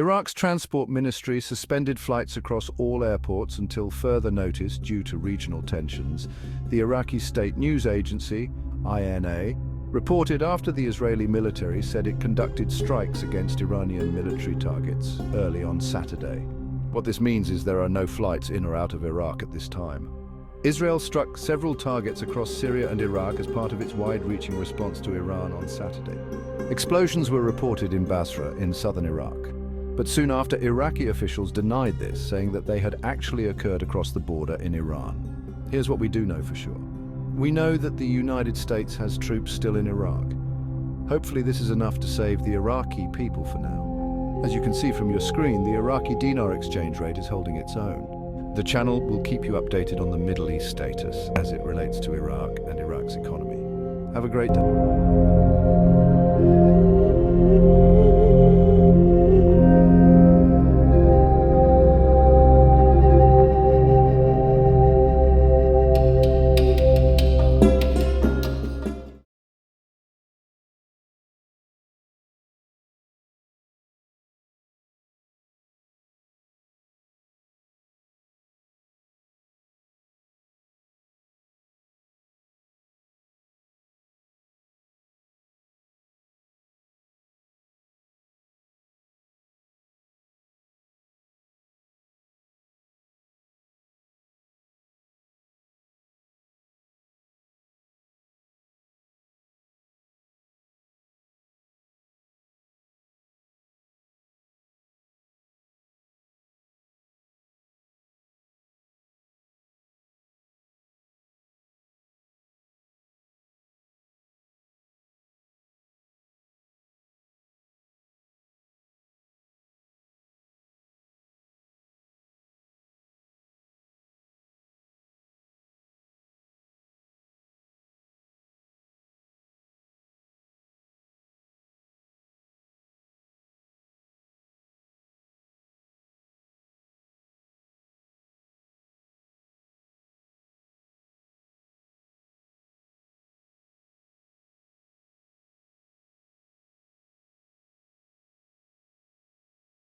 Iraq's transport ministry suspended flights across all airports until further notice due to regional tensions. The Iraqi state news agency, INA, reported after the Israeli military said it conducted strikes against Iranian military targets early on Saturday. What this means is there are no flights in or out of Iraq at this time. Israel struck several targets across Syria and Iraq as part of its wide-reaching response to Iran on Saturday. Explosions were reported in Basra, in southern Iraq. But soon after, Iraqi officials denied this, saying that they had actually occurred across the border in Iran. Here's what we do know for sure. We know that the United States has troops still in Iraq. Hopefully this is enough to save the Iraqi people for now. As you can see from your screen, the Iraqi Dinar exchange rate is holding its own. The channel will keep you updated on the Middle East status as it relates to Iraq and Iraq's economy. Have a great day.